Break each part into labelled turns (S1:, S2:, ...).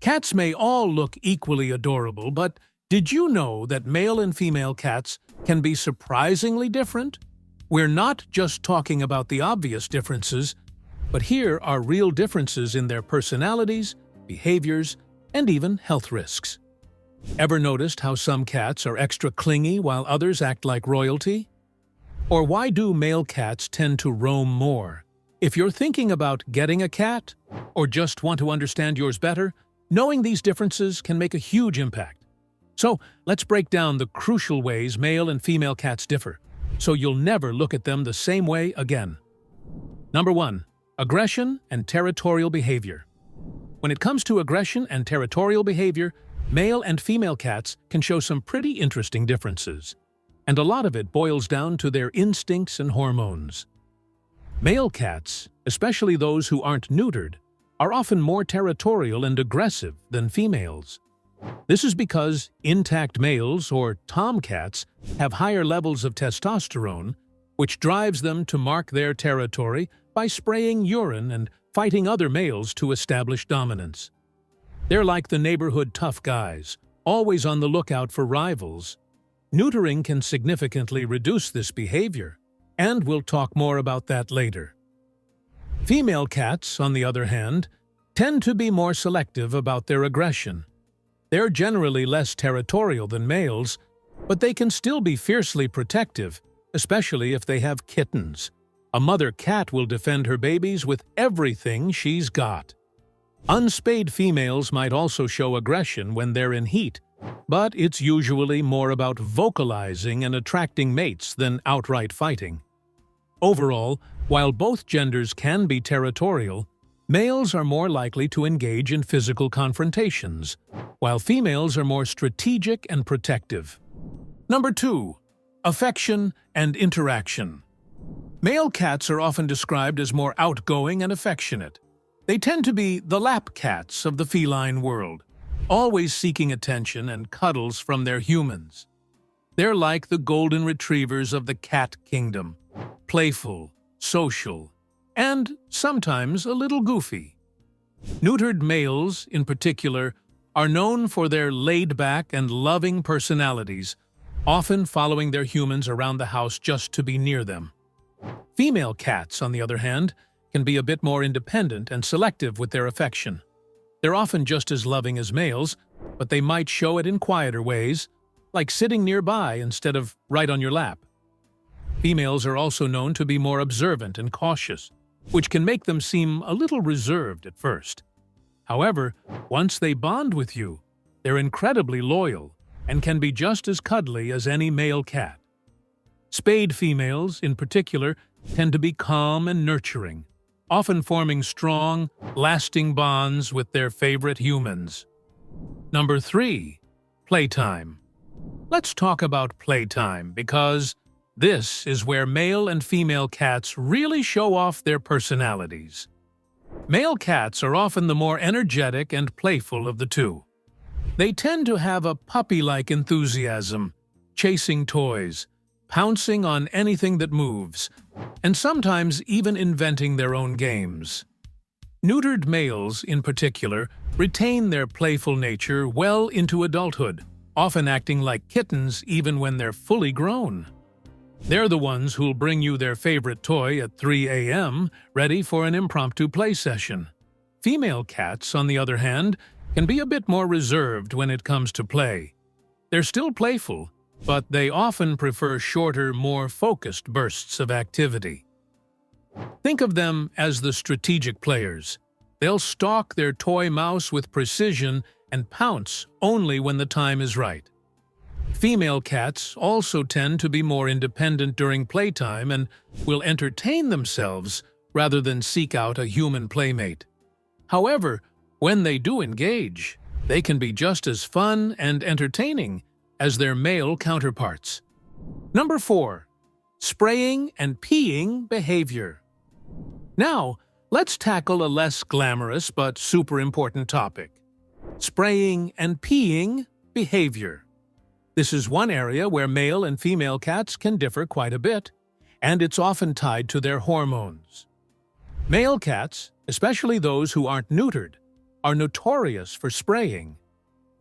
S1: Cats may all look equally adorable, but did you know that male and female cats can be surprisingly different? We're not just talking about the obvious differences, but here are real differences in their personalities, behaviors, and even health risks. Ever noticed how some cats are extra clingy while others act like royalty? Or why do male cats tend to roam more? If you're thinking about getting a cat, or just want to understand yours better, knowing these differences can make a huge impact. So let's break down the crucial ways male and female cats differ, so you'll never look at them the same way again. Number 1. Aggression and territorial behavior. When it comes to aggression and territorial behavior, male and female cats can show some pretty interesting differences, and a lot of it boils down to their instincts and hormones. Male cats, especially those who aren't neutered, are often more territorial and aggressive than females. This is because intact males, or tomcats, have higher levels of testosterone, which drives them to mark their territory by spraying urine and fighting other males to establish dominance. They're like the neighborhood tough guys, always on the lookout for rivals. Neutering can significantly reduce this behavior, and we'll talk more about that later. Female cats, on the other hand, tend to be more selective about their aggression. They're generally less territorial than males, but they can still be fiercely protective, especially if they have kittens. A mother cat will defend her babies with everything she's got. Unspayed females might also show aggression when they're in heat, but it's usually more about vocalizing and attracting mates than outright fighting. Overall, while both genders can be territorial, males are more likely to engage in physical confrontations, while females are more strategic and protective. Number 2. Affection and interaction. Male cats are often described as more outgoing and affectionate. They tend to be the lap cats of the feline world, always seeking attention and cuddles from their humans. They're like the golden retrievers of the cat kingdom, playful, social, and sometimes a little goofy. Neutered males, in particular, are known for their laid-back and loving personalities, often following their humans around the house just to be near them. Female cats, on the other hand, can be a bit more independent and selective with their affection. They're often just as loving as males, but they might show it in quieter ways, like sitting nearby instead of right on your lap. Females are also known to be more observant and cautious, which can make them seem a little reserved at first. However, once they bond with you, they're incredibly loyal and can be just as cuddly as any male cat. Spayed females, in particular, tend to be calm and nurturing, often forming strong, lasting bonds with their favorite humans. Number 3. Playtime. Let's talk about playtime because this is where male and female cats really show off their personalities. Male cats are often the more energetic and playful of the two. They tend to have a puppy-like enthusiasm, chasing toys, pouncing on anything that moves, and sometimes even inventing their own games. Neutered males, in particular, retain their playful nature well into adulthood, often acting like kittens even when they're fully grown. They're the ones who'll bring you their favorite toy at 3 a.m., ready for an impromptu play session. Female cats, on the other hand, can be a bit more reserved when it comes to play. They're still playful, but they often prefer shorter, more focused bursts of activity. Think of them as the strategic players. They'll stalk their toy mouse with precision and pounce only when the time is right. Female cats also tend to be more independent during playtime and will entertain themselves rather than seek out a human playmate. However, when they do engage, they can be just as fun and entertaining as their male counterparts. Number 4. Spraying and peeing behavior. Now, let's tackle a less glamorous but super important topic: spraying and peeing behavior. This is one area where male and female cats can differ quite a bit, and it's often tied to their hormones. Male cats, especially those who aren't neutered, are notorious for spraying.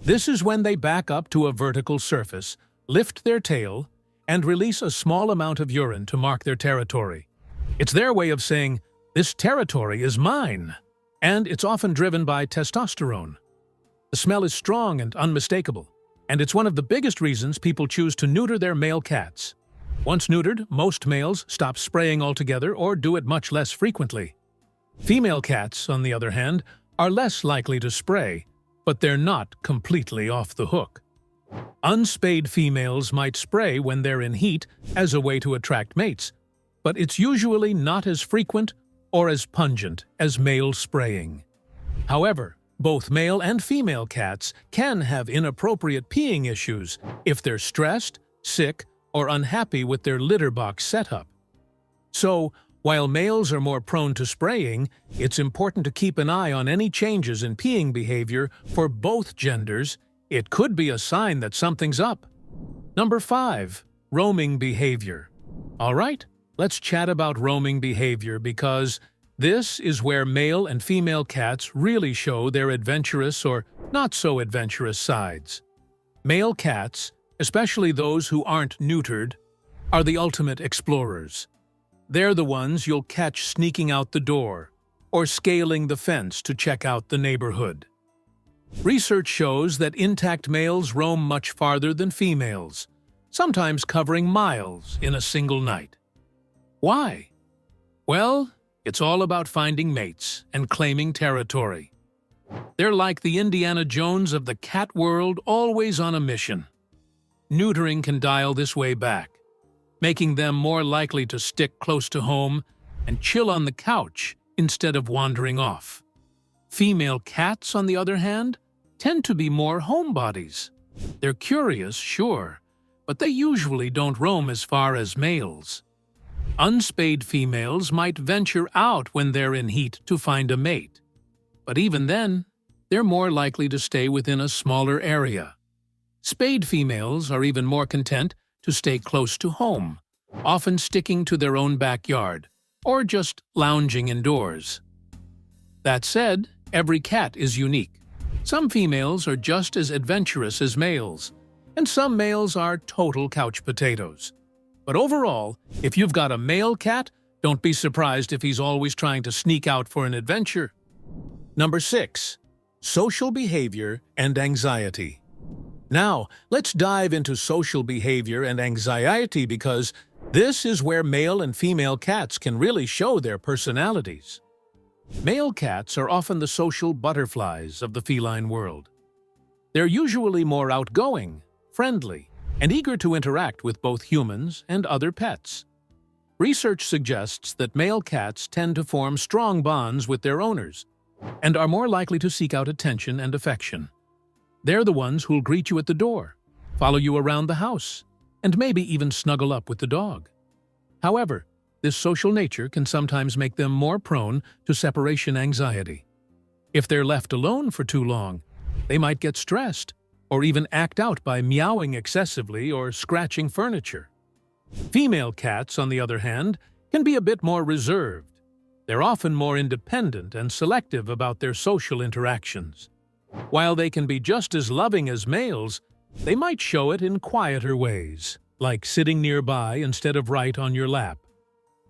S1: This is when they back up to a vertical surface, lift their tail, and release a small amount of urine to mark their territory. It's their way of saying, "This territory is mine," and it's often driven by testosterone. The smell is strong and unmistakable, and it's one of the biggest reasons people choose to neuter their male cats. Once neutered, most males stop spraying altogether or do it much less frequently. Female cats, on the other hand, are less likely to spray, but they're not completely off the hook. Unspayed females might spray when they're in heat as a way to attract mates, but it's usually not as frequent or as pungent as male spraying. However, both male and female cats can have inappropriate peeing issues if they're stressed, sick, or unhappy with their litter box setup. So, while males are more prone to spraying, it's important to keep an eye on any changes in peeing behavior for both genders. It could be a sign that something's up. Number 5. Roaming behavior. All right, let's chat about roaming behavior because this is where male and female cats really show their adventurous or not-so-adventurous sides. Male cats, especially those who aren't neutered, are the ultimate explorers. They're the ones you'll catch sneaking out the door or scaling the fence to check out the neighborhood. Research shows that intact males roam much farther than females, sometimes covering miles in a single night. Why? Well, it's all about finding mates and claiming territory. They're like the Indiana Jones of the cat world, always on a mission. Neutering can dial this way back, making them more likely to stick close to home and chill on the couch instead of wandering off. Female cats, on the other hand, tend to be more homebodies. They're curious, sure, but they usually don't roam as far as males. Unspayed females might venture out when they're in heat to find a mate, but even then, they're more likely to stay within a smaller area. Spayed females are even more content to stay close to home, often sticking to their own backyard, or just lounging indoors. That said, every cat is unique. Some females are just as adventurous as males, and some males are total couch potatoes. But overall, if you've got a male cat, don't be surprised if he's always trying to sneak out for an adventure. Number 6. Social behavior and anxiety. Now, let's dive into social behavior and anxiety because this is where male and female cats can really show their personalities. Male cats are often the social butterflies of the feline world. They're usually more outgoing, friendly, and eager to interact with both humans and other pets. Research suggests that male cats tend to form strong bonds with their owners and are more likely to seek out attention and affection. They're the ones who'll greet you at the door, follow you around the house, and maybe even snuggle up with the dog. However, this social nature can sometimes make them more prone to separation anxiety. If they're left alone for too long, they might get stressed or even act out by meowing excessively or scratching furniture. Female cats, on the other hand, can be a bit more reserved. They're often more independent and selective about their social interactions. While they can be just as loving as males, they might show it in quieter ways, like sitting nearby instead of right on your lap.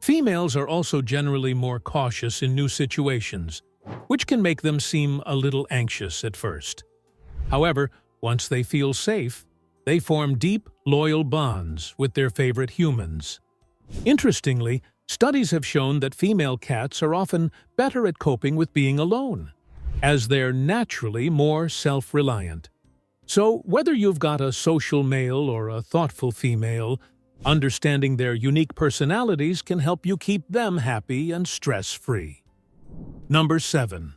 S1: Females are also generally more cautious in new situations, which can make them seem a little anxious at first. However, once they feel safe, they form deep, loyal bonds with their favorite humans. Interestingly, studies have shown that female cats are often better at coping with being alone, as they're naturally more self-reliant. So, whether you've got a social male or a thoughtful female, understanding their unique personalities can help you keep them happy and stress-free. Number 7.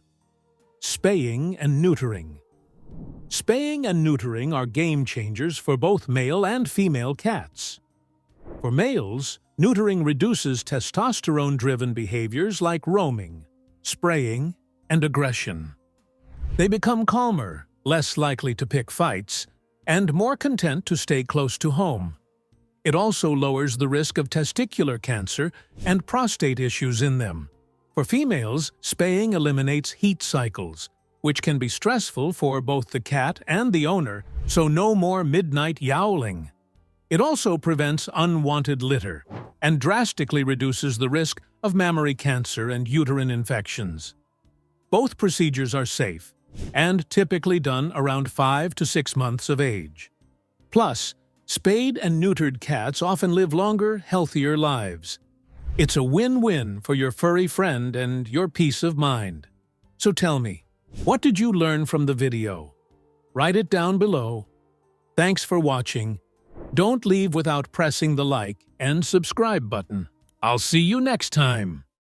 S1: Spaying and neutering. Spaying and neutering are game changers for both male and female cats. For males, neutering reduces testosterone-driven behaviors like roaming, spraying, and aggression. They become calmer, less likely to pick fights, and more content to stay close to home. It also lowers the risk of testicular cancer and prostate issues in them. For females, spaying eliminates heat cycles, which can be stressful for both the cat and the owner, so no more midnight yowling. It also prevents unwanted litter and drastically reduces the risk of mammary cancer and uterine infections. Both procedures are safe and typically done around 5 to 6 months of age. Plus, spayed and neutered cats often live longer, healthier lives. It's a win-win for your furry friend and your peace of mind. So tell me, what did you learn from the video? Write it down below. Thanks for watching. Don't leave without pressing the like and subscribe button. I'll see you next time.